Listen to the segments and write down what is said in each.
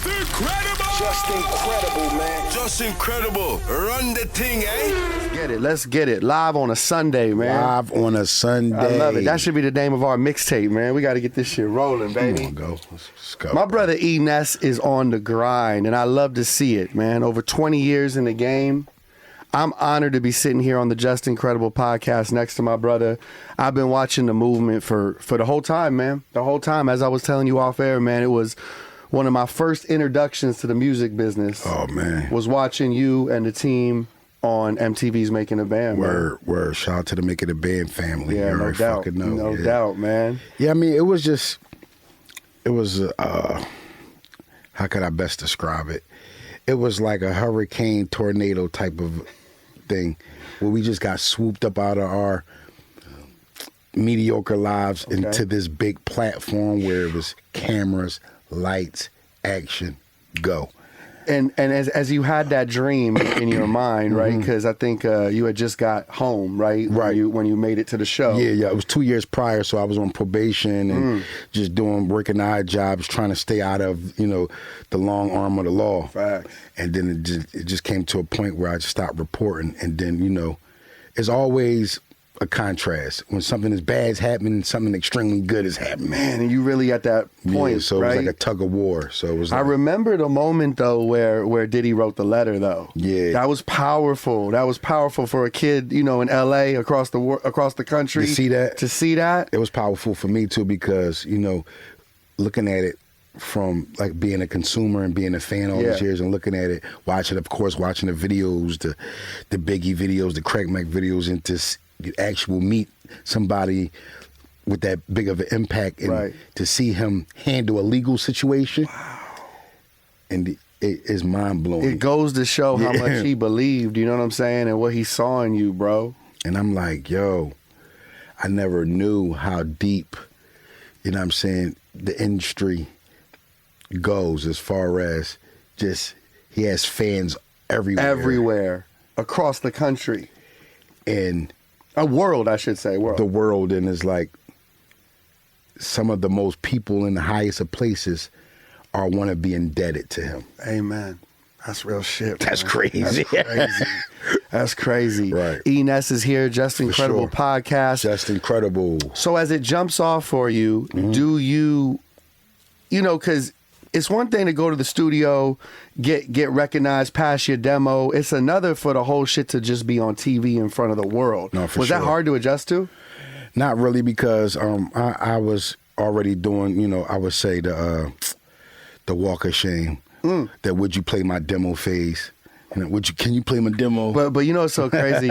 Just incredible! Just incredible, man. Just incredible. Run the thing, eh? Let's get it. Live on a Sunday, man. Live on a Sunday. I love it. That should be the name of our mixtape, man. We got to get this shit rolling, baby. Come on, go. Let's go. My brother Ness is on the grind, and I love to see it, man. Over 20 years in the game. I'm honored to be sitting here on the Just Incredible podcast next to my brother. I've been watching the movement for the whole time, man. The whole time. As I was telling you off air, man, it was one of my first introductions to the music business. Oh, man. Was watching you and the team on MTV's Making a Band. Word. Shout out to the Making a Band family. Yeah, you no doubt. Fucking know. No doubt, man. Yeah, I mean, it was how could I best describe it? It was like a hurricane, tornado type of thing where we just got swooped up out of our mediocre lives into this big platform where it was cameras, lights, action, go. And as you had that dream in your mind, right? Because I think you had just got home, right? Right. When you made it to the show. Yeah. It was 2 years prior, so I was on probation and just working odd jobs, trying to stay out of, the long arm of the law. Facts. And then it just came to a point where I just stopped reporting. And then, it's always a contrast. When something as bad is happening, something extremely good is happening. Man, and you really at that point, so right? it was like a tug of war. So it was I remember the moment, though, where Diddy wrote the letter, though. Yeah. That was powerful. That was powerful for a kid, in L.A., across the country. To see that? To see that? It was powerful for me, too, because, looking at it from, like, being a consumer and being a fan all these years and looking at it, watching the videos, the Biggie videos, the Craig Mack videos, and you actually meet somebody with that big of an impact, and to see him handle a legal situation, and it is mind-blowing. It goes to show how much he believed, you know what I'm saying, and what he saw in you, bro. And I'm like, yo, I never knew how deep, the industry goes as far as just, he has fans everywhere. Everywhere. Across the country. And a world, I should say. The world, and it's like some of the most people in the highest of places want to be indebted to him. Amen. That's real shit. That's man. crazy. That's crazy. That's crazy. Right. Ness is here, Just Incredible podcast. Just Incredible. So as it jumps off for you, do you, because it's one thing to go to the studio, get recognized, pass your demo. It's another for the whole shit to just be on TV in front of the world. No, for Was sure. that hard to adjust to? Not really, because I was already doing, I would say the walk of shame. That would you play my demo phase? Can you play my demo? But it's so crazy.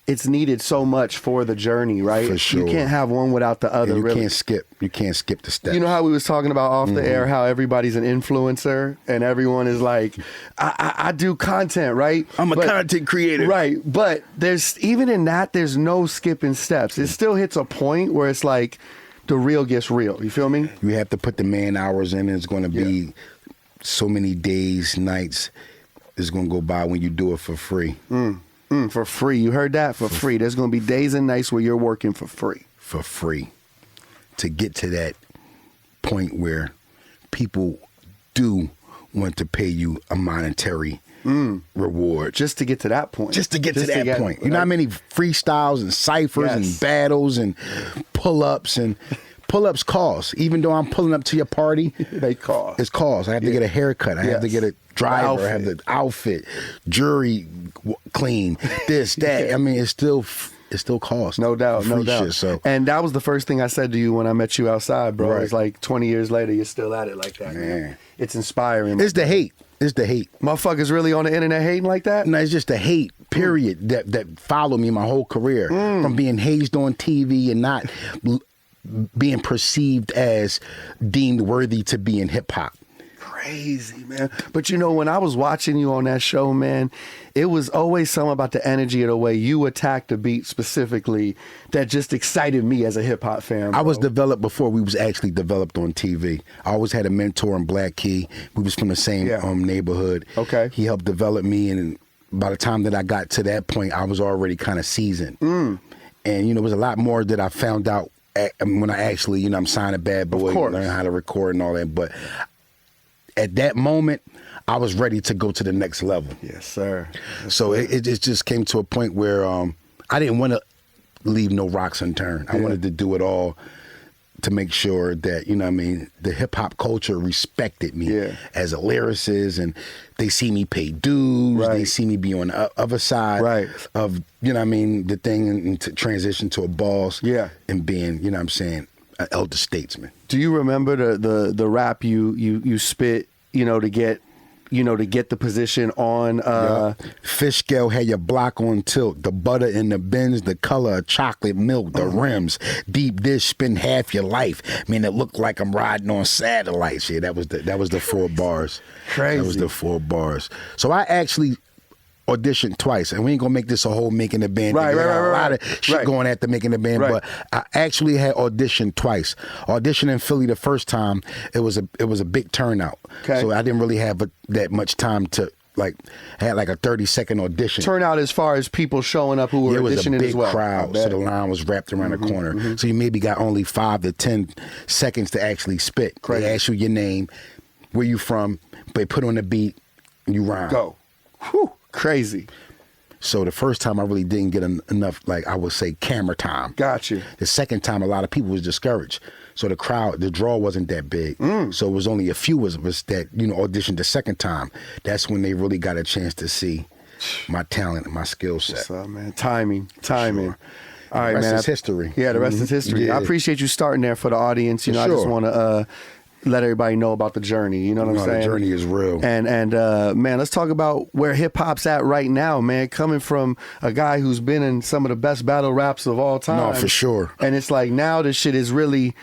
It's needed so much for the journey, right? For sure. You can't have one without the other. You really. You can't skip the steps. You know how we was talking about off the air, how everybody's an influencer and everyone is like, I do content, right? I'm a content creator. Right. But even in that, there's no skipping steps. It still hits a point where it's like the real gets real. You feel me? You have to put the man hours in. It's going to be so many days, nights is going to go by when you do it for free. For free. You heard that? For free. There's going to be days and nights where you're working for free. For free. To get to that point where people do want to pay you a monetary reward. Just to get to that point. Just to get to that point. You know how many freestyles and ciphers and battles and pull-ups and... Pull-ups cost. Even though I'm pulling up to your party, they cost. It's cost. I have to get a haircut. I have to get a driver. I have the outfit, jury clean, this, that. I mean, it still costs. No doubt, no doubt. Shit, so. And that was the first thing I said to you when I met you outside, bro. Right. It's like 20 years later, you're still at it like that. Man. It's inspiring. It's the hate. Motherfuckers really on the internet hating like that? No, it's just the hate, period, that followed me my whole career. From being hazed on TV and not being perceived as deemed worthy to be in hip hop. Crazy, man. But when I was watching you on that show, man, it was always something about the energy of the way you attacked the beat specifically that just excited me as a hip hop fan, bro. I was developed before we was actually developed on TV. I always had a mentor in Black Key. We was from the same neighborhood. Okay. He helped develop me, and by the time that I got to that point, I was already kind of seasoned. And, there was a lot more that I found out when I actually, I'm signing Bad Boy, learn how to record and all that. But at that moment, I was ready to go to the next level. Yes, sir. So it just came to a point where I didn't want to leave no rocks unturned. I wanted to do it all to make sure that, the hip hop culture respected me as a lyricist, and they see me pay dues. Right. They see me be on the other side of, the thing, and to transition to a boss and being, an elder statesman. Do you remember the rap you spit, to get the position on Fish scale had your block on tilt, the butter in the bins, the color of chocolate milk, the rims, deep dish, spend half your life. Man, it looked like I'm riding on satellites. Yeah, that was the 4 bars. Crazy. That was the 4 bars. So I actually auditioned twice, and we ain't gonna make this a whole making the band. Right. A lot of shit going at the making the band, but I actually had auditioned twice. Auditioned in Philly the first time, it was a big turnout. Okay. So I didn't really have that much time to I had like a 30-second audition. Turnout as far as people showing up who were auditioning as well. It was a big crowd, so the line was wrapped around the corner. So you maybe got only 5 to 10 seconds to actually spit. Crazy. They ask you your name, where you from, they put on the beat, and you rhyme. Go. Whew. Crazy. So the first time I really didn't get enough, I would say, camera time. Got you. The second time, a lot of people was discouraged. So the draw wasn't that big. So it was only a few of us that, auditioned the second time. That's when they really got a chance to see my talent and my skill set. What's up, man? Timing. Sure. All right, man. The rest is history. Yeah, the rest is history. Yeah. I appreciate you starting there for the audience. I just want to let everybody know about the journey. You know what I'm saying? The journey is real. And man, let's talk about where hip hop's at right now, man. Coming from a guy who's been in some of the best battle raps of all time. No, for sure. And it's like now this shit is really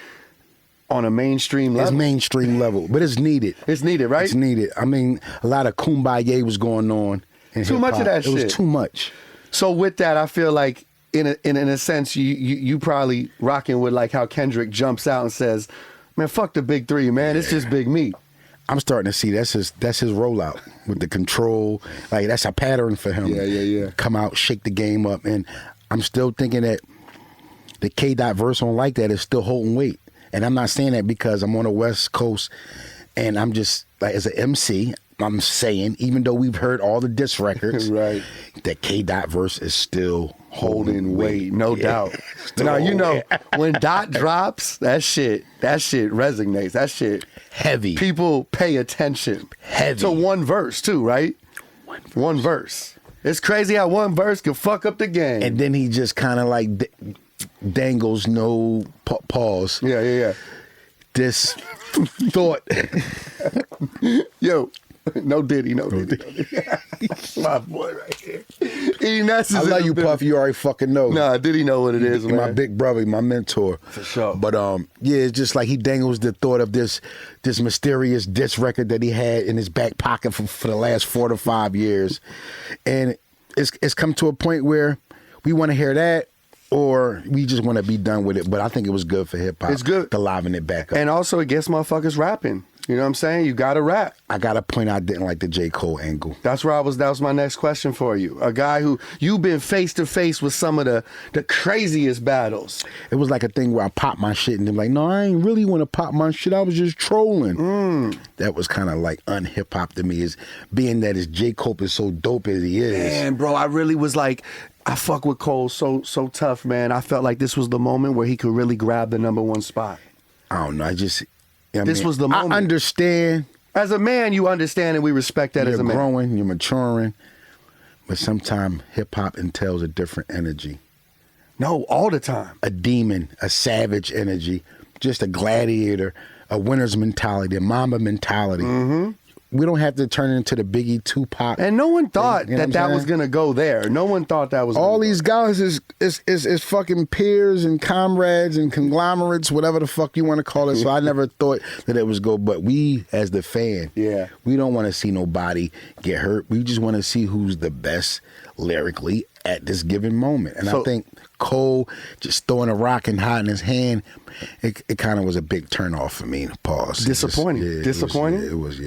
on a mainstream level. It's mainstream level, but it's needed. It's needed, right? It's needed. I mean, a lot of kumbaya was going on. Too much of that shit. It was too much. So with that, I feel like in a sense, you probably rocking with like how Kendrick jumps out and says, "Man, fuck the big 3, man. It's just Big Me." I'm starting to see that's his rollout with the control. Like that's a pattern for him. Yeah. Come out, shake the game up, and I'm still thinking that the K. Dot verse on like that is still holding weight. And I'm not saying that because I'm on the West Coast, and I'm just like as an MC. I'm saying, even though we've heard all the diss records, right, that K. Dot verse is still holding weight. No doubt. Now, when Dot drops, that shit resonates. That shit heavy. People pay attention. Heavy. So one verse too, right? One verse. It's crazy how one verse can fuck up the game. And then he just kind of like dangles no pause. Yeah. This thought. Yo. No Diddy. My boy right here. Ness I love you, Puff. You already fucking know. Nah, Diddy know what it is, man. My big brother, my mentor. For sure. But it's just like he dangles the thought of this mysterious diss record that he had in his back pocket for the last 4 to 5 years, and it's come to a point where we want to hear that, or we just want to be done with it. But I think it was good for hip hop. It's good to liven it back up, and also it gets motherfuckers rapping. You know what I'm saying? You got to rap. I got to point out I didn't like the J. Cole angle. That was my next question for you. A guy who, you've been face to face with some of the craziest battles. It was like a thing where I popped my shit and they're like, no, I ain't really want to pop my shit. I was just trolling. That was kind of like un-hip hop to me, is being that his J. Cole is so dope as he is. Man, bro, I really was like, I fuck with Cole so tough, man. I felt like this was the moment where he could really grab the #1 spot. I don't know. This was the moment. I understand. As a man, you understand, and we respect that as a man. You're growing, you're maturing, but sometimes hip-hop entails a different energy. No, all the time. A demon, a savage energy, just a gladiator, a winner's mentality, a Mamba mentality. Mm-hmm. We don't have to turn it into the Biggie, Tupac. And no one thought that was going to go there. No one thought that was all these guys is fucking peers and comrades and conglomerates, whatever the fuck you want to call it. So I never thought that it was go. But we, as the fan, we don't want to see nobody get hurt. We just want to see who's the best lyrically at this given moment. And I think Cole just throwing a rock and hiding his hand, it kind of was a big turn off for me. Pause. Disappointing. Disappointing. It was.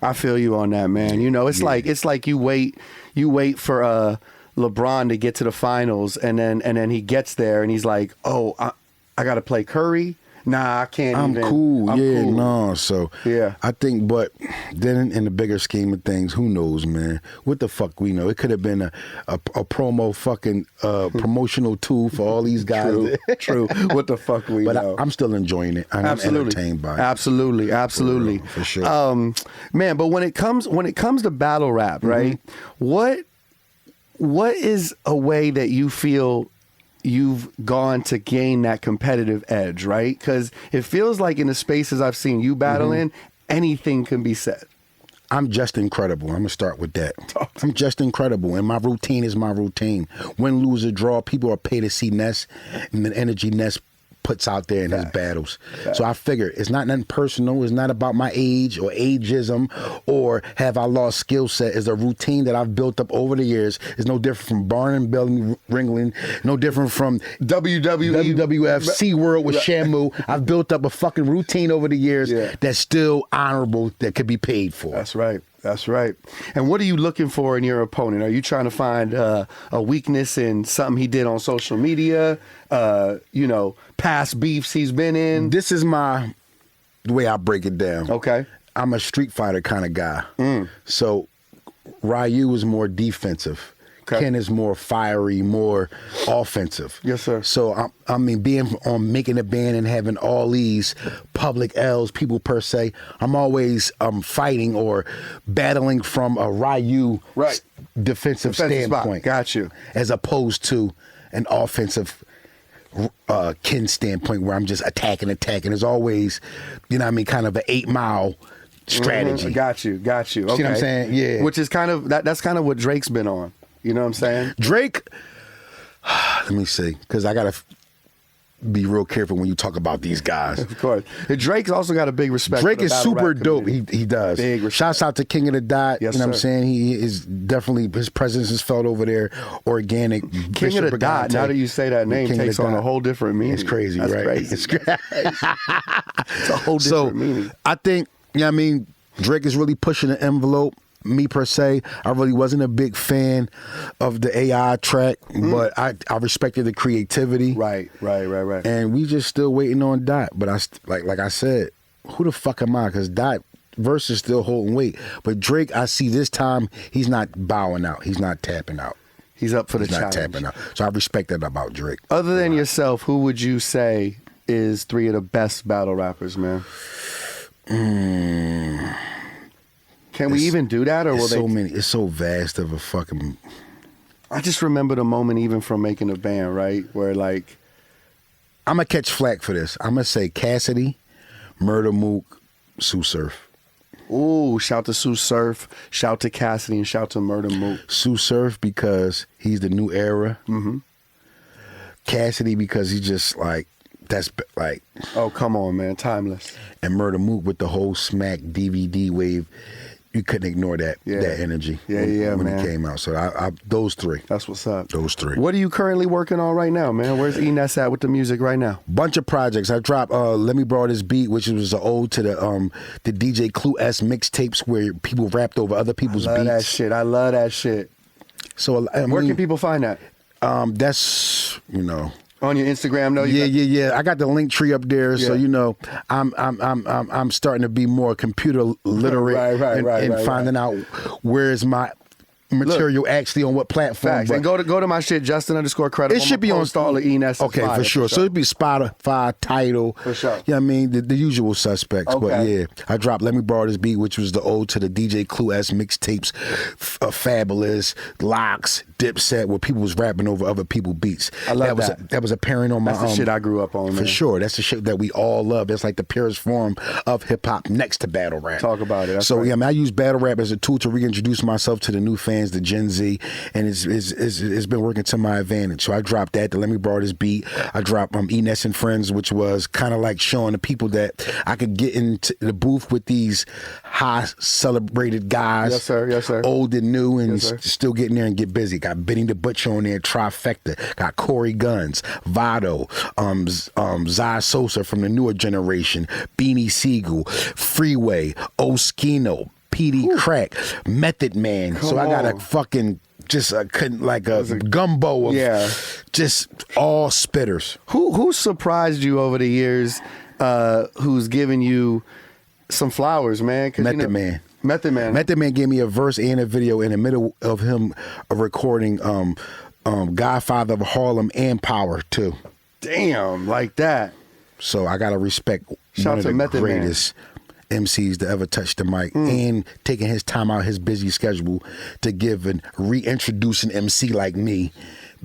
I feel you on that, man. You know, it's like you wait for LeBron to get to the finals, and then he gets there, and he's like, oh, I got to play Curry. Nah, I can't. I'm even. cool. I'm yeah, cool. no. So Yeah. I think, but then in the bigger scheme of things, who knows, man? What the fuck we know? It could have been a promo fucking promotional tool for all these guys. True. What the fuck we know? But I'm still enjoying it. I'm entertained by it. Absolutely. For sure. Man, but when it comes to battle rap, right? What is a way that you feel you've gone to gain that competitive edge, right? Because it feels like in the spaces I've seen you battle in, anything can be said. I'm just incredible. I'm going to start with that. I'm just incredible. And my routine is my routine. Win, lose, or draw, people are paid to see Ness and the energy Ness puts out there in his battles. So I figure it's not nothing personal. It's not about my age or ageism or have I lost skill set. It's a routine that I've built up over the years. It's no different from Barn and Bell Ringling, no different from WWF, SeaWorld with Shamu. I've built up a fucking routine over the years that's still honorable, that could be paid for. That's right. That's right. And what are you looking for in your opponent? Are you trying to find a weakness in something he did on social media? Past beefs he's been in? This is the way I break it down. Okay. I'm a Street Fighter kind of guy. So Ryu is more defensive. Okay. Ken is more fiery, more offensive. Yes, sir. So, being on Making a Band and having all these public L's, people per se, I'm always fighting or battling from a Ryu defensive standpoint. Spot. Got you. As opposed to an offensive Ken standpoint where I'm just attacking. There's always, kind of an 8 Mile strategy. Got you. Okay. See what I'm saying? Yeah. Which is kind of, that's kind of what Drake's been on. You know what I'm saying? Drake, let me see, because I got to be real careful when you talk about these guys. Of course. And Drake's also got a big respect. Drake for the is super dope. He does. Big respect. Shouts out to King of the Dot. Yes, you know what I'm sir. saying? He is definitely, his presence is felt over there. Organic. King Bishop of the Dot, Brigante. now that you say that name, King of takes the on a Dot. whole different meaning. It's crazy, That's right? Crazy. It's crazy. It's a whole different meaning. I think, Drake is really pushing the envelope. Me per se, I really wasn't a big fan of the AI track, but I respected the creativity. Right. And we just still waiting on Dot. But like I said, who the fuck am I? Because Dot verse is still holding weight. But Drake, I see this time, he's not bowing out. He's not tapping out. He's up for the He's not challenge. tapping out. So I respect that about Drake. Other than yourself, who would you say is 3 of the best battle rappers, man? Can we even do that, or will they? So many. It's so vast of a fucking. I just remember the moment, even from Making a Band, right, where like, I'm gonna catch flack for this. I'm gonna say Cassidy, Murder Mook, Sue Surf. ooh, shout to Sue Surf, shout to Cassidy, and shout to Murder Mook. Sue Surf because he's the new era. Cassidy because he just Oh, come on, man, timeless. and Murder Mook with the whole Smack DVD wave. You couldn't ignore that energy when man. it came out. So I those 3. That's what's up. Those 3. What are you currently working on right now, man? Where's Ness at with the music right now? Bunch of projects. I dropped Let Me Borrow This Beat, which was an ode to the DJ Clue-S mixtapes where people rapped over other people's beats. I love that shit. So Where can people find that? That's On your Instagram, though? Yeah. I got the link tree up there, so I'm starting to be more computer literate and finding out where's my material actually on what platform. Facts. And go to my shit, Justin_Credible. It should be on all of Ness. Okay, for sure. So it'd be Spotify, Tidal. For sure. Yeah, the usual suspects. Okay. But yeah, I dropped Let Me Borrow This Beat, which was the ode to the DJ Clue-S mixtapes, Fabulous, Locks, Dipset, where people was rapping over other people's beats. I love that. That was apparent on my That's the shit I grew up on, man. For sure. That's the shit that we all love. It's like the purest form of hip-hop next to battle rap. Talk about it. That's So right. I use battle rap as a tool to reintroduce myself to the new fans, the Gen Z, and it's been working to my advantage. So I dropped that, the Let Me Borrow This Beat. I dropped Ness and Friends, which was kind of like showing the people that I could get into the booth with these high celebrated guys. Yes, sir. Yes, sir. Old and new, and Yes, sir. still getting there and get busy. Got Benny the Butcher on there, Trifecta. Got Corey Guns, Vado, Zai Sosa from the newer generation, Beanie Siegel, Freeway, Oskino, PD Crack, Method Man. So I got a fucking just couldn't like a gumbo of just all spitters. Who surprised you over the years? Who's given you some flowers, man? Method Man. Method Man. Method Man gave me a verse and a video in the middle of him recording Godfather of Harlem and Power too. Damn, like that. So I gotta respect Shout one of to the Method greatest MCs to ever touch the mic, and taking his time out his busy schedule to give and reintroduce an MC like me,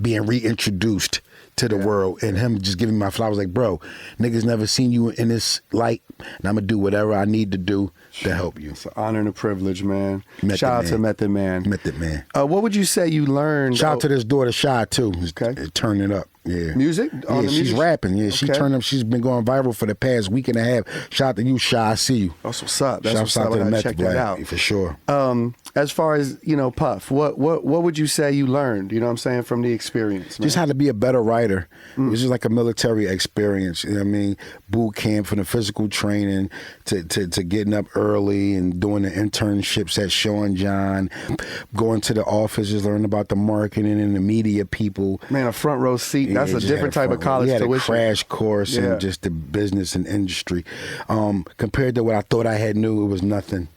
being reintroduced to the world, and him just giving me my flowers like, bro, niggas never seen you in this light, and I'm gonna do whatever I need to do to help you. It's an honor and a privilege, man. Method Shout out Man. to Method Man. Method Man. What would you say you learned? Shout out to this daughter Shy too. Okay. Turning it up. Yeah. Music? On Yeah, the she's music? rapping. Yeah, she Okay. turned up. She's been going viral for the past week and a half. Shout out to you, Shy. I see you. That's what's up. That's Shout what's up. out I to the gotta Method check that Black, out. for sure. As far as, Puff, what would you say you learned, you know what I'm saying, from the experience, man? Just how to be a better writer. It was just like a military experience. You know what I mean? Boot camp, from the physical training to getting up early and doing the internships at Sean John, going to the offices, learning about the marketing and the media people. Man, a front row seat. Yeah, That's a just different had type of front row. college We had tuition. a crash course Yeah. in just the business and industry. Compared to what I thought I had knew, it was nothing.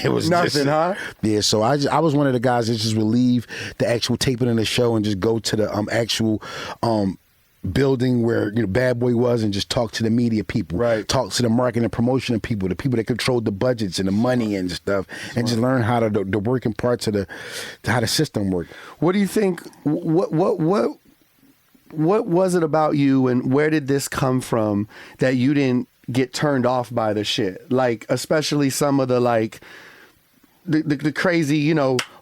It was Nothing, just, huh? Yeah, so I was one of the guys that just would leave the actual taping of the show and just go to the actual building where Bad Boy was, and just talk to the media people, Right. talk to the marketing and promotion people, the people that controlled the budgets and the money and stuff, and just learn how the working parts of how the system worked. What do you think? What was it about you, and where did this come from that you didn't get turned off by the shit? Like, especially some of the the crazy,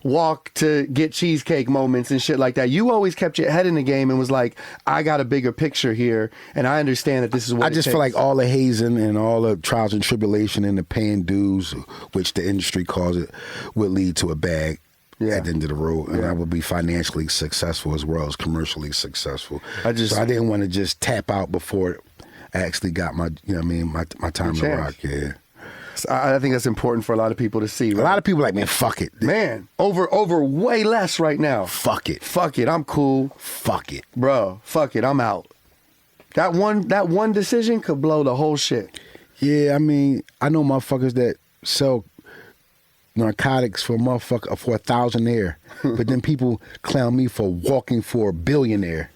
walk to get cheesecake moments and shit like that. You always kept your head in the game and was like, I got a bigger picture here, and I understand that this is what I just feel like all the hazing and all the trials and tribulation and the paying dues, which the industry calls it, would lead to a bag. Yeah. At the end of the road, and Yeah. I would be financially successful as well as commercially successful. So I didn't want to just tap out before I actually got my, my time to chance. rock. Yeah, I think that's important for a lot of people to see. a lot of people like, man, fuck it, Man, over way less right now. fuck it, Fuck it, I'm cool. fuck it. Bro, fuck it, I'm out. That one decision could blow the whole shit. Yeah, I mean, I know motherfuckers that sell narcotics for a motherfucker for $1,000, but then people clown me for walking for $1 billionaire.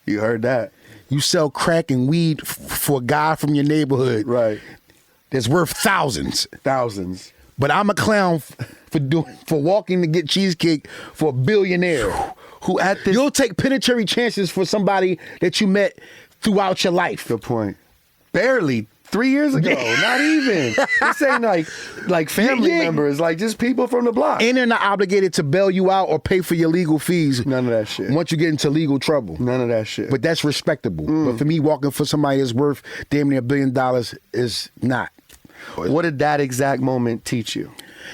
You heard that. You sell crack and weed for a guy from your neighborhood, Right. that's worth thousands. Thousands. But I'm a clown for walking to get cheesecake for a billionaire Who at this... You'll take penitentiary chances for somebody that you met throughout your life. Good point. Barely. 3 years ago. Not even. This ain't like family Yeah. members. Like just people from the block. And they're not obligated to bail you out or pay for your legal fees. None of that shit. Once you get into legal trouble. None of that shit. But that's respectable. But for me, walking for somebody that's worth damn near $1 billion is not. What did that exact moment teach you?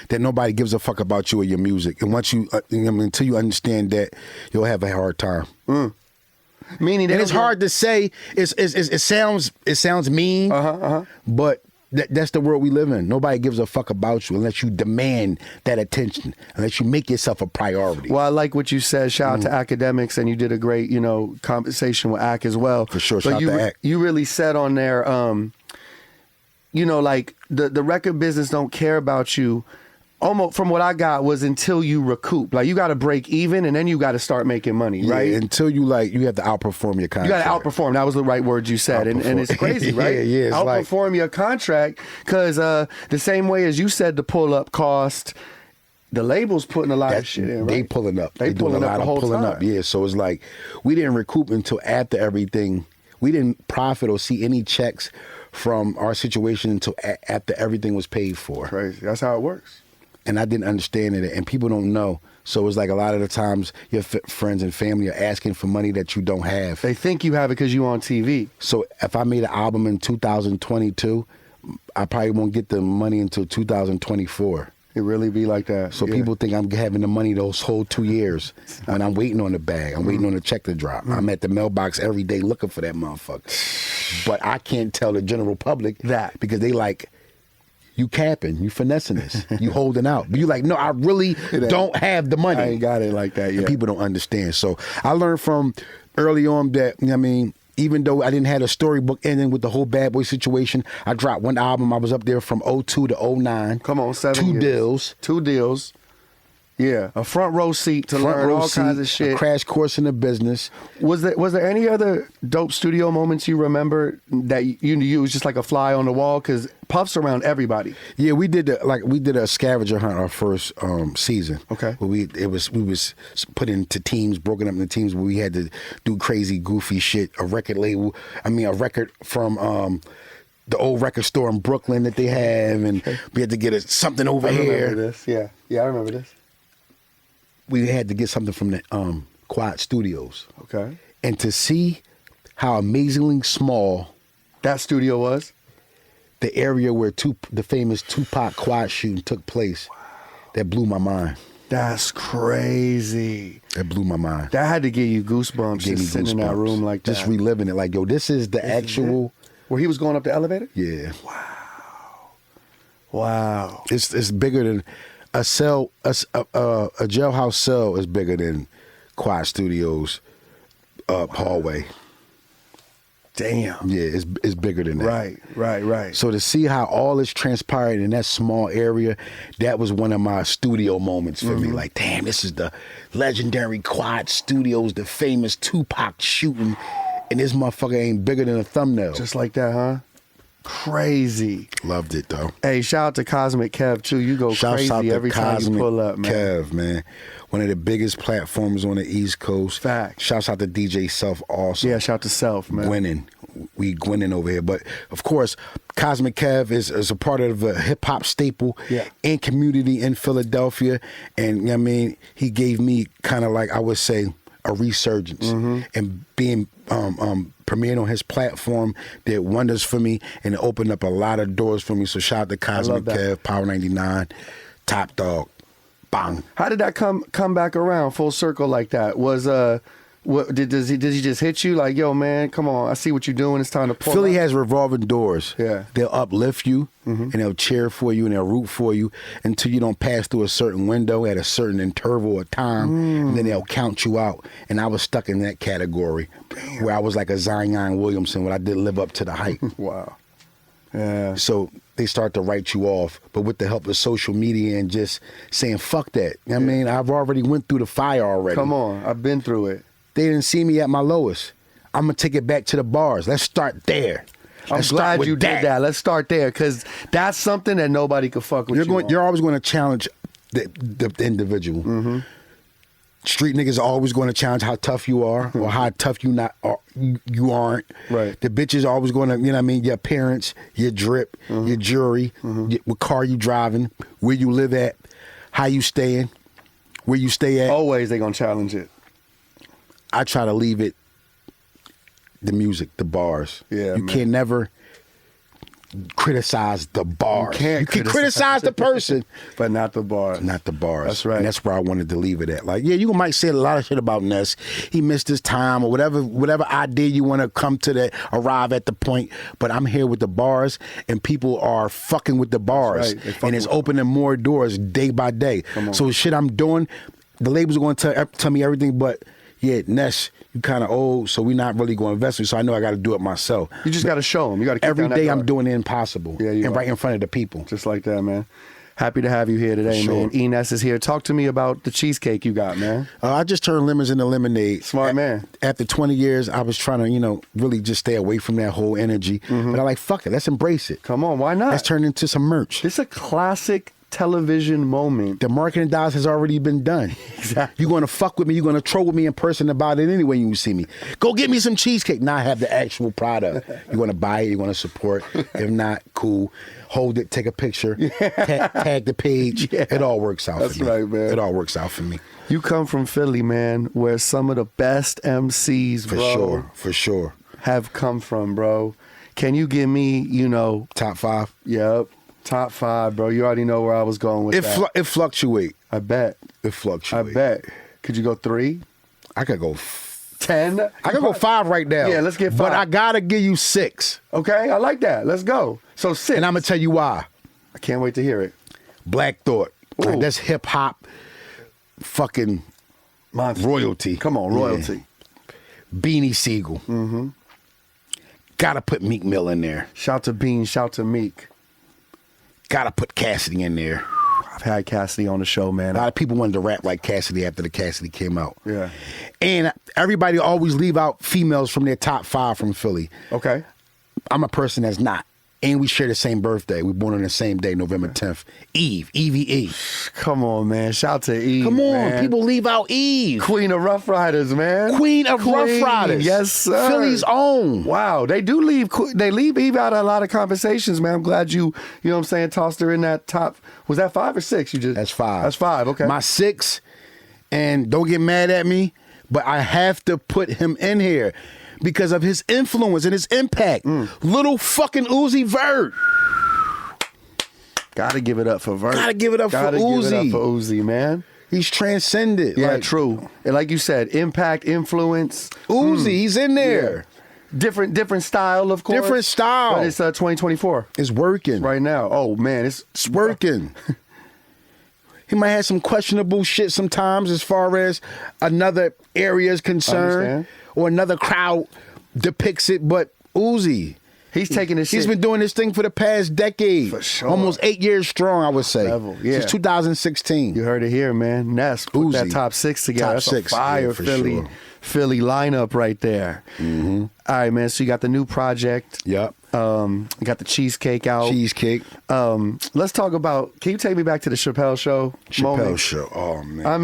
That nobody gives a fuck about you or your music. And once you, until you understand that, you'll have a hard time. Meaning, And it's hard to say. It sounds mean. But that's the world we live in. Nobody gives a fuck about you unless you demand that attention. Unless you make yourself a priority. Well, I like what you said. Shout out to academics, and you did a great, conversation with Ak as well. For sure. But Shout out you, to Ak. you really said on there, like the record business don't care about you. Almost from what I got was until you recoup. Like you got to break even, and then you got to start making money, Yeah, right? until you have to outperform your You contract. got to outperform. That was the right word you said, and it's crazy, right? Yeah, it's outperform your contract because the same way as you said the pull up cost, the label's putting a lot of shit in. Right? They pulling up. They doing pulling a up lot the of whole pulling time. up. Yeah, so it's like we didn't recoup until after everything. We didn't profit or see any checks from our situation until after everything was paid for. Crazy. That's how it works. And I didn't understand it, and people don't know. So it's like a lot of the times your friends and family are asking for money that you don't have. They think you have it because you on TV. So if I made an album in 2022, I probably won't get the money until 2024. It really be like that. So Yeah. people think I'm having the money those whole 2 years, and I'm waiting on the bag. I'm waiting on the check to drop. I'm at the mailbox every day looking for that motherfucker. But I can't tell the general public That. because they like, you capping, you finessing this, you holding out. But you like, no, I really don't have the money. I ain't got it like that yet. And people don't understand. So I learned from early on that, I mean, even though I didn't have a storybook ending with the whole Bad Boy situation, I dropped one album. I was up there from 02 to 09. Come on, 7 Two years. deals. 2 deals. Yeah, a front row seat to learn all kinds of shit. A crash course in the business. Was there any other dope studio moments you remember that you knew you was just like a fly on the wall? Because Puff's around everybody. Yeah, we did a scavenger hunt our first season. Okay. Where we was put into teams, broken up into teams where we had to do crazy, goofy shit. A record from the old record store in Brooklyn that they have, and we had to get something over here. I remember this. Yeah, I remember this. We had to get something from the Quad Studios. Okay. And to see how amazingly small that studio was, the area where the famous Tupac quad shooting took place, that blew my mind. That's crazy. That blew my mind. That had to give you goosebumps just sitting in that room like that. Just reliving it like, yo, this is the actual... Where he was going up the elevator? Yeah. Wow. It's bigger than... A jailhouse cell is bigger than Quad Studios hallway. Damn. Yeah, it's bigger than that. Right. So to see how all this transpired in that small area, that was one of my studio moments for me. Like, damn, this is the legendary Quad Studios, the famous Tupac shooting, and this motherfucker ain't bigger than a thumbnail. Just like that, huh? Crazy. Loved it though. Hey, shout out to Cosmic Kev too. You go crazy every time you pull up, man. Kev, man. One of the biggest platforms on the East Coast. Fact. Shouts out to DJ Self also. Yeah, shout out to Self, man. We Gwenning over here. But of course, Cosmic Kev is a part of a hip hop staple in community in Philadelphia. And I mean, he gave me kind of like, I would say, a resurgence. And being premiered on his platform did wonders for me, and it opened up a lot of doors for me. So shout out to Cosmic Kev, Power 99, Top Dog, bang. How did that come back around full circle like that? Was did he just hit you like, yo man, come on, I see what you're doing, it's time to pull Philly up? has revolving doors. Yeah. They'll uplift you and they'll cheer for you and they'll root for you until you don't pass through a certain window at a certain interval of time, and then they'll count you out. And I was stuck in that category where I was like a Zion Williamson when I didn't live up to the hype. Wow. Yeah. So they start to write you off, but with the help of social media and just saying, fuck that. I mean, I've already went through the fire already. Come on, I've been through it. They didn't see me at my lowest. I'm going to take it back to the bars. Let's start there. I'm glad you did that. Let's start there, because that's something that nobody could fuck with You're always going to challenge the individual. Street niggas are always going to challenge how tough you are or how tough you aren't. Right. The bitches are always going to, you know what I mean, your parents, your drip, your jewelry, what car you driving, where you live at, how you staying, where you stay at. Always they going to challenge it. I try to leave it the music, the bars. Yeah, you man. can never criticize the bars. You can criticize the person, but not the bars. Not the bars. That's right. And that's where I wanted to leave it at. Like, yeah, you might say a lot of shit about Ness. He missed his time or whatever idea you want to come to that, arrive at the point. But I'm here with the bars, and people are fucking with the bars. Right. And it's opening more doors day by day. So shit I'm doing, the labels are going to tell me everything, but yeah, Ness, you kind of old, so we're not really going to invest in you, so I know I got to do it myself. You just got to show them. You got to every day I'm doing the impossible. Yeah, and right in front of the people. Just like that, man. Happy to have you here today, man. Ness is here. Talk to me about the cheesecake you got, man. I just turned lemons into lemonade. Smart man. After 20 years, I was trying to, really just stay away from that whole energy. But I like, fuck it, let's embrace it. Come on, why not? Let's turn it into some merch. This is a classic television moment. The marketing dollars has already been done. Exactly. You're going to fuck with me. You're going to troll with me in person about it anyway you see me. Go get me some cheesecake. Now I have the actual product. You want to buy it. You want to support. If not, cool. Hold it. Take a picture. Tag the page. Yeah. It all works out for me. That's right, man. It all works out for me. You come from Philly, man, where some of the best MCs, For sure. have come from, bro. Can you give me, Top 5? Yep. Top 5, bro. You already know where I was going with that. It fluctuate. I bet. It fluctuates. I bet. Could you go 3? I could go 10? I could go 5 right now. Yeah, let's get 5. But I got to give you 6. Okay, I like that. Let's go. So 6. And I'm going to tell you why. I can't wait to hear it. Black Thought. Ooh. Like, that's hip hop fucking Monster. royalty. Come on, royalty. Yeah. Beanie Siegel. Mm-hmm. Gotta put Meek Mill in there. Shout to Bean, shout to Meek. Gotta put Cassidy in there. I've had Cassidy on the show, man. A lot of people wanted to rap like Cassidy after the Cassidy came out. Yeah. And everybody always leave out females from their top 5 from Philly. Okay. I'm a person that's not. And we share the same birthday. We're born on the same day, November 10th. Eve, E-V-E. Come on, man. Shout to Eve. Come on, man. people leave out Eve. Queen of Rough Riders, man. Queen of Rough Riders. Yes, sir. Philly's own. Wow. They do leave Eve out of a lot of conversations, man. I'm glad you know what I'm saying, tossed her in that top. Was that 5 or 6? That's 5. That's 5, okay. My 6, and don't get mad at me, but I have to put him in here because of his influence and his impact. Little fucking Uzi Vert. Gotta give it up for Vert. Gotta give it up for Gotta Uzi. give it up for Uzi, man. He's transcended. Yeah, like, true. And like you said, impact, influence. Uzi, he's in there. Yeah. Different style, of course. Different style. But it's 2024. It's working. Right now. Oh, man. It's working. He might have some questionable shit sometimes as far as another area is concerned or another crowd depicts it, but Uzi, he's taking this He's shit. been doing this thing for the past decade. For sure. Almost 8 years strong, I would say. Yeah. Since 2016. You heard it here, man. Ness put Uzi. that top 6 together. Top That's 6. a fire Yeah, for Philly, sure. Philly lineup right there. Mm-hmm. All right, man. So you got the new project. Yep. You got the cheesecake out. Cheesecake. Let's talk about. Can you take me back to the Chappelle Show? Chappelle Show. Oh, man. I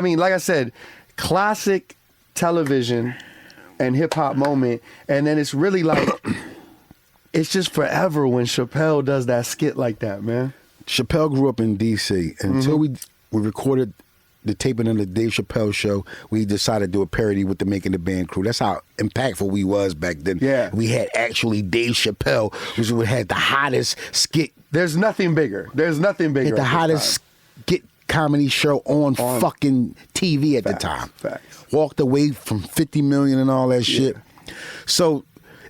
mean, like I said, classic television and hip hop moment, and then it's really like it's just forever when Chappelle does that skit like that, man. Chappelle grew up in D.C. Until we recorded the taping of the Dave Chappelle Show, we decided to do a parody with the Making the Band crew. That's how impactful we was back then. Yeah. We had actually Dave Chappelle, which had the hottest skit. There's nothing bigger. There's nothing bigger. Had the hottest skit comedy show on fucking TV at the time. Facts. Walked away from 50 million and all that shit. So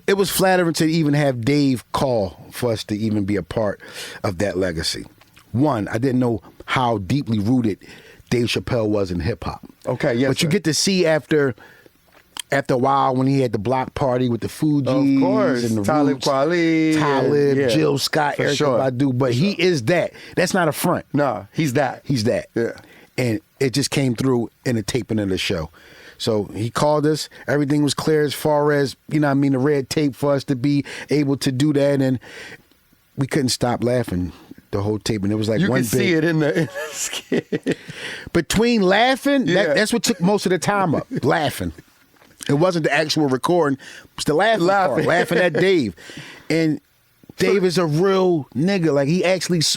it was flattering to even have Dave call for us to even be a part of that legacy. One, I didn't know how deeply rooted Dave Chappelle was in hip hop. Okay, yes. But you get to see after a while when he had the block party with the Fugees, Of course. and the Talib Roots, Kweli. Talib, Yeah. Jill Scott, For Erykah sure. Badu. But he is that. That's not a front. Nah, he's that. He's that. Yeah. And it just came through in the taping of the show. So he called us. Everything was clear as far as, you know what I mean, the red tape for us to be able to do that. And we couldn't stop laughing the whole tape. And it was like You one can see it in the skit. Between laughing, Yeah. that's what took most of the time up. Laughing. It wasn't the actual recording. It was the laughing part. Laughing at Dave. And Dave is a real nigga. Like,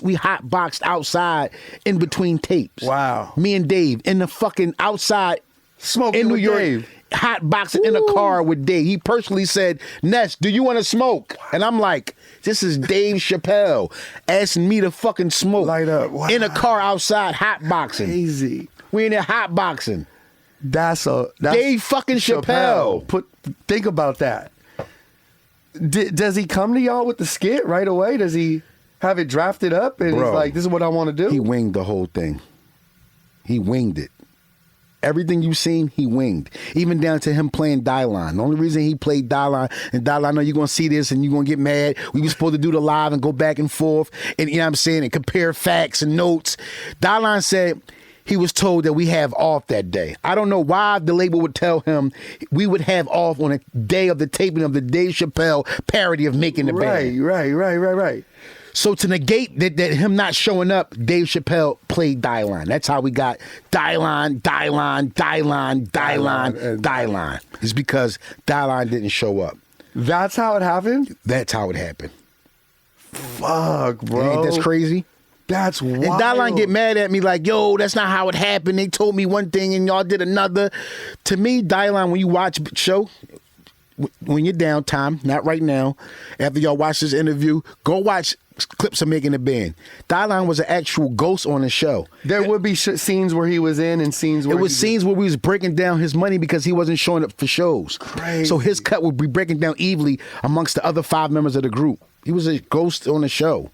we hot boxed outside in between tapes. Wow. Me and Dave in the fucking outside Smoking in New with York. Dave. Hot boxing in a car with Dave. He personally said, Ness, do you want to smoke? And I'm like, this is Dave Chappelle asking me to fucking smoke. Light up. Wow. In a car outside, hot boxing. Crazy. We in there hot boxing. That's Dave fucking Chappelle. Think about that. Does he come to y'all with the skit right away? Does he have it drafted up and Bro, he's like, this is what I want to do? He winged the whole thing. He winged it. Everything you've seen, he winged. Even down to him playing Dylon. The only reason he played Dylon, and Dylon, I know you're going to see this and you're going to get mad. We were supposed to do the live and go back and forth and, you know what I'm saying, and compare facts and notes. Dylon said he was told that we have off that day. I don't know why the label would tell him we would have off on a day of the taping of the Dave Chappelle parody of Making the Band. Right. So to negate that him not showing up, Dave Chappelle played Dylon. That's how we got Dylon. It's because Dylon didn't show up. That's how it happened? That's how it happened. Fuck, bro. Ain't that's crazy? That's wild. And Dylon get mad at me like, yo, that's not how it happened. They told me one thing and y'all did another. To me, Dylon, when you watch show, when you're downtime, not right now, after y'all watch this interview, go watch clips of Making the Band. Dylon was an actual ghost on the show. There would be scenes where he was in and scenes where it was scenes where we was breaking down his money because he wasn't showing up for shows. Crazy. So his cut would be breaking down evenly amongst the other 5 members of the group. He was a ghost on the show.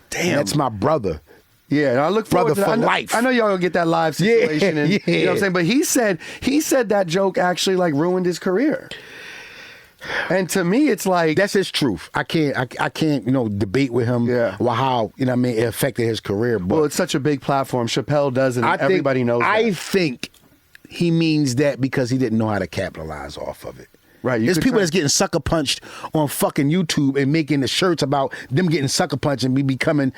Damn. And that's my brother. Yeah, and I look forward Brother to for that. life. I know y'all gonna get that live situation, and Yeah. you know what I'm saying. But he said that joke actually like ruined his career. And to me, it's like that's his truth. I can't debate with him. Yeah. Well, how it affected his career. But well, it's such a big platform. Chappelle does it. And everybody knows. I that. think he means that because he didn't know how to capitalize off of it. Right. There's people that's getting sucker punched on fucking YouTube and making the shirts about them getting sucker punched and me becoming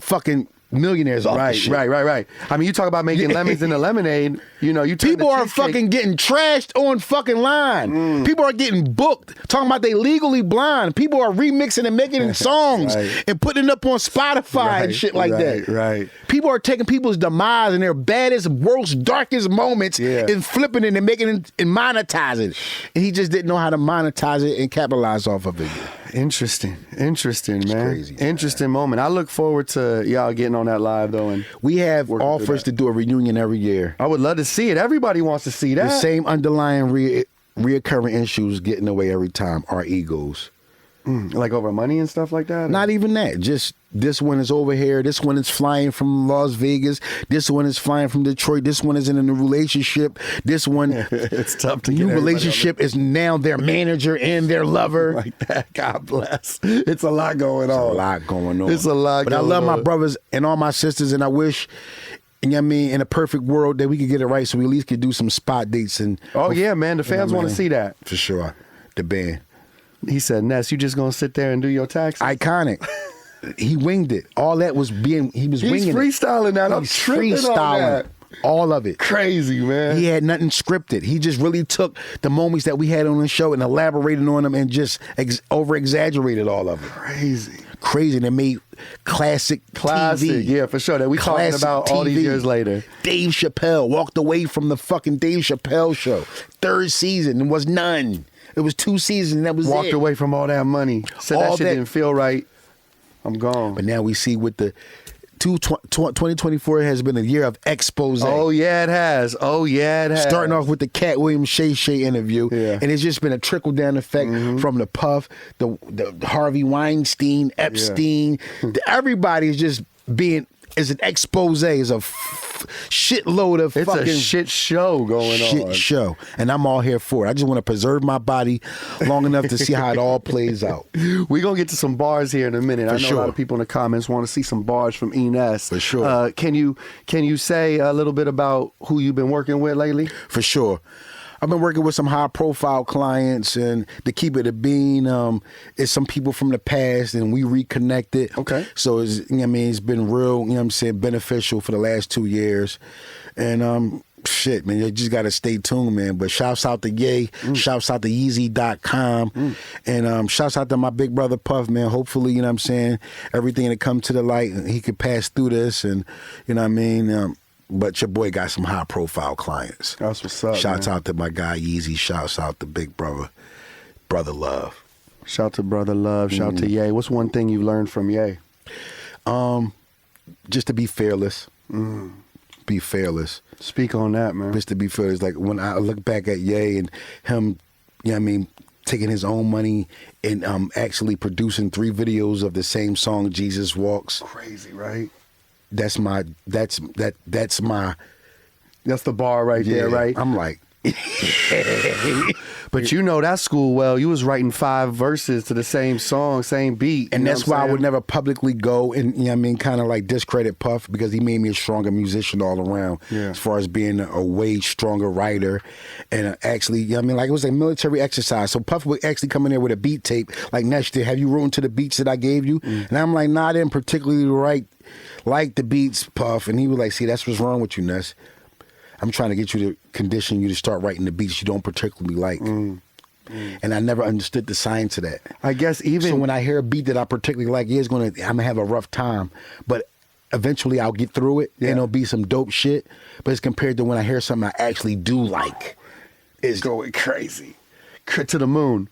fucking millionaires off the shit. Right. I mean, you talk about making lemons into lemonade. You turn people the are cheesecake- fucking getting trashed on fucking line. People are getting booked talking about they legally blind. People are remixing and making songs and putting it up on Spotify and shit like that. Right. People are taking people's demise and their baddest, worst, darkest moments and flipping it and making it and monetizing it. And he just didn't know how to monetize it and capitalize off of it. Interesting, man. Crazy, interesting moment. I look forward to y'all getting on that live though, and we have offers to do a reunion every year. I would love to see it. Everybody wants to see that. The same underlying reoccurring issues getting away every time are egos. Like over money and stuff like that? Not even that. Just this one is over here. This one is flying from Las Vegas. This one is flying from Detroit. This one is in a new relationship. This one, it's tough to new get relationship is now their manager and their lover. like that. God bless. It's a lot going on. It's a lot going on. It's a lot but going on. I love my brothers and all my sisters, and I wish, you know what I mean, in a perfect world that we could get it right so we at least could do some spot dates. And oh, yeah, man. The fans want to see that. For sure. The band. He said, Ness, you just going to sit there and do your taxes? Iconic. He winged it. All that was winging it. He's freestyling that. I'm tripping on that. All of it. Crazy, man. He had nothing scripted. He just really took the moments that we had on the show and elaborated on them and just over-exaggerated all of it. Crazy. And it made classic TV. Yeah, for sure. That we talking about all these years later. Dave Chappelle walked away from the fucking Dave Chappelle Show. 3rd season. There was none. It was 2 seasons and that was Walked away from all that money. Said that shit didn't feel right. I'm gone. But now we see with the 2024 has been a year of expose. Oh, yeah, it has. Starting off with the Cat Williams Shay interview. Yeah. And it's just been a trickle-down effect from the Puff, the Harvey Weinstein, Epstein. Everybody's just being... Is an expose, is a shitload of it's fucking... a shit show going on. Shit show. And I'm all here for it. I just want to preserve my body long enough to see how it all plays out. We're going to get to some bars here in a minute. I know a lot of people in the comments want to see some bars from Ness. For sure. Can you say a little bit about who you've been working with lately? For sure. I've been working with some high-profile clients, and to keep it a bean, it's some people from the past, and we reconnected. Okay. So it's, it's been real, beneficial for the last 2 years, and shit, man, you just gotta stay tuned, man. But shouts out to Ye, shouts out to Yeezy.com, and shouts out to my big brother Puff, man. Hopefully, everything that come to the light, he could pass through this, and but your boy got some high profile clients. That's what's up. Shouts out to my guy Yeezy. Shouts out to Big Brother Love. Shout to Brother Love. Shout to Ye. What's one thing you learned from Ye? Just to be fearless. Be fearless. Speak on that, man. Just to be fearless. Like when I look back at Ye and him, taking his own money and actually producing 3 videos of the same song, Jesus Walks. Crazy, right? That's the bar right there, right? I'm like, but that school well. You was writing 5 verses to the same song, same beat, and that's why I would never publicly go and kind of like discredit Puff, because he made me a stronger musician all around. Yeah. As far as being a way stronger writer, and actually, like it was a military exercise. So Puff would actually come in there with a beat tape, like Ness did. Have you written to the beats that I gave you? And I'm like, nah, I didn't particularly write like the beats, Puff. And he was like, see, that's what's wrong with you, Ness. I'm trying to get you to condition you to start writing the beats you don't particularly like. And I never understood the science of that. I guess even... So when I hear a beat that I particularly like, I'm going to have a rough time. But eventually I'll get through it, and it'll be some dope shit. But it's compared to when I hear something I actually do like. It's going crazy. To the moon.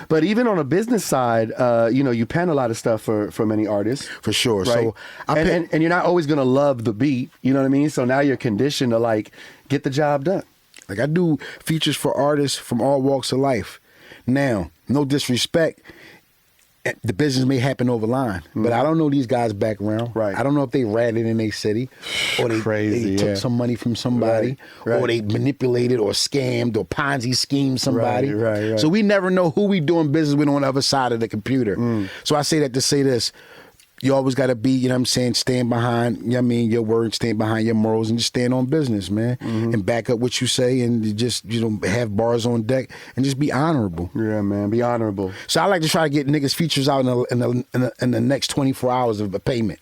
But even on a business side, you pen a lot of stuff for many artists. For sure. Right? So and you're not always going to love the beat, you know what I mean? So now you're conditioned to like get the job done. Like I do features for artists from all walks of life. Now, no disrespect, the business may happen over line, but I don't know these guys' background. Right. I don't know if they ratted in their city, or they took some money from somebody, or they manipulated or scammed or Ponzi schemed somebody. Right. So we never know who we doing business with on the other side of the computer. So I say that to say this. You always got to be, you know what I'm saying, stand behind, you know what I mean, your words, stand behind your morals, and just stand on business, man. And back up what you say, and just, have bars on deck, and just be honorable. Yeah, man, be honorable. So I like to try to get niggas features out in the next 24 hours of a payment.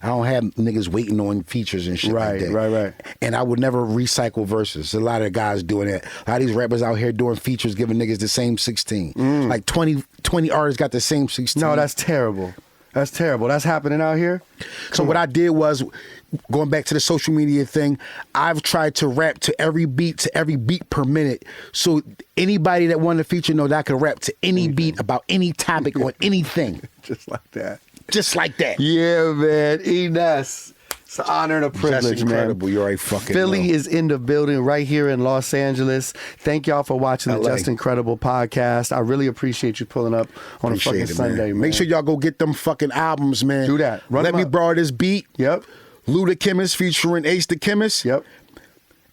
I don't have niggas waiting on features and shit like that. Right. And I would never recycle verses. A lot of guys doing that. A lot of these rappers out here doing features, giving niggas the same 16. Like 20 artists got the same 16. No, that's terrible. That's terrible. That's happening out here. So what I did was, going back to the social media thing, I've tried to rap to every beat per minute. So anybody that wanted to feature know that I could rap to any beat about any topic on anything. Just like that. Just like that. Yeah, man. Ness. It's an honor and a privilege, That's incredible. man. You already fucking Philly know. is in the building right here in Los Angeles. Thank y'all for watching the LA. Just Incredible podcast. I really appreciate you pulling up on a fucking Sunday, man. Make sure y'all go get them fucking albums, man. Do that. Run Let them Me up. Borrow This Beat. Yep. Lou the Chemist featuring Ace the Chemist. Yep.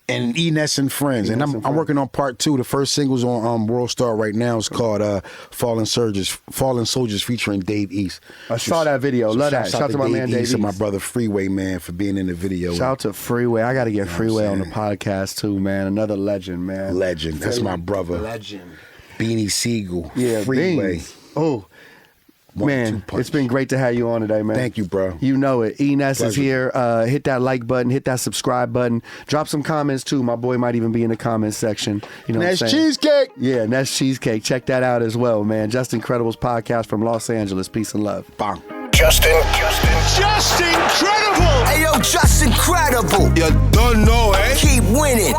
And Ness and Friends. And I'm working on part 2. The first single's on World Star right now. It's called Fallen Soldiers featuring Dave East. I saw that video. Love that. Shout out to my man Dave East. And my brother Freeway, man, for being in the video. Shout out to Freeway. I got to get Freeway on the podcast too, man. Another legend, man. Legend. That's my brother. Legend. Beanie Siegel. Yeah, Freeway. Beans. Oh. Man, it's been great to have you on today, man. Thank you, bro. You know it. Ness is Pleasure. here. Hit that like button. Hit that subscribe button. Drop some comments, too. My boy might even be in the comments section. You know Ness what I'm saying? Cheesecake. Yeah, Ness Cheesecake. Check that out as well, man. Just Incredibles podcast from Los Angeles. Peace and love. Bang. Just incredible. Hey, yo, just incredible. You don't know, eh? Keep winning.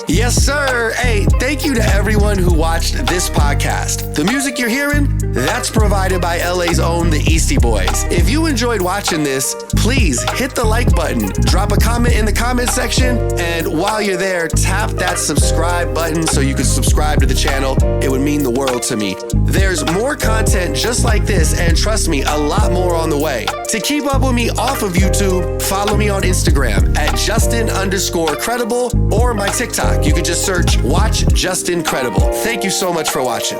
Yes, sir. Hey, thank you to everyone who watched this podcast. The music you're hearing, that's provided by LA's own The Eastie Boys. If you enjoyed watching this, please hit the like button, drop a comment in the comment section, and while you're there, tap that subscribe button so you can subscribe to the channel. It would mean the world to me. There's more content just like this, and trust me, a lot more on the way. To keep up with me off of YouTube, follow me on Instagram at Justin_credible or my TikTok. You can just search Watch Just Incredible. Thank you so much for watching.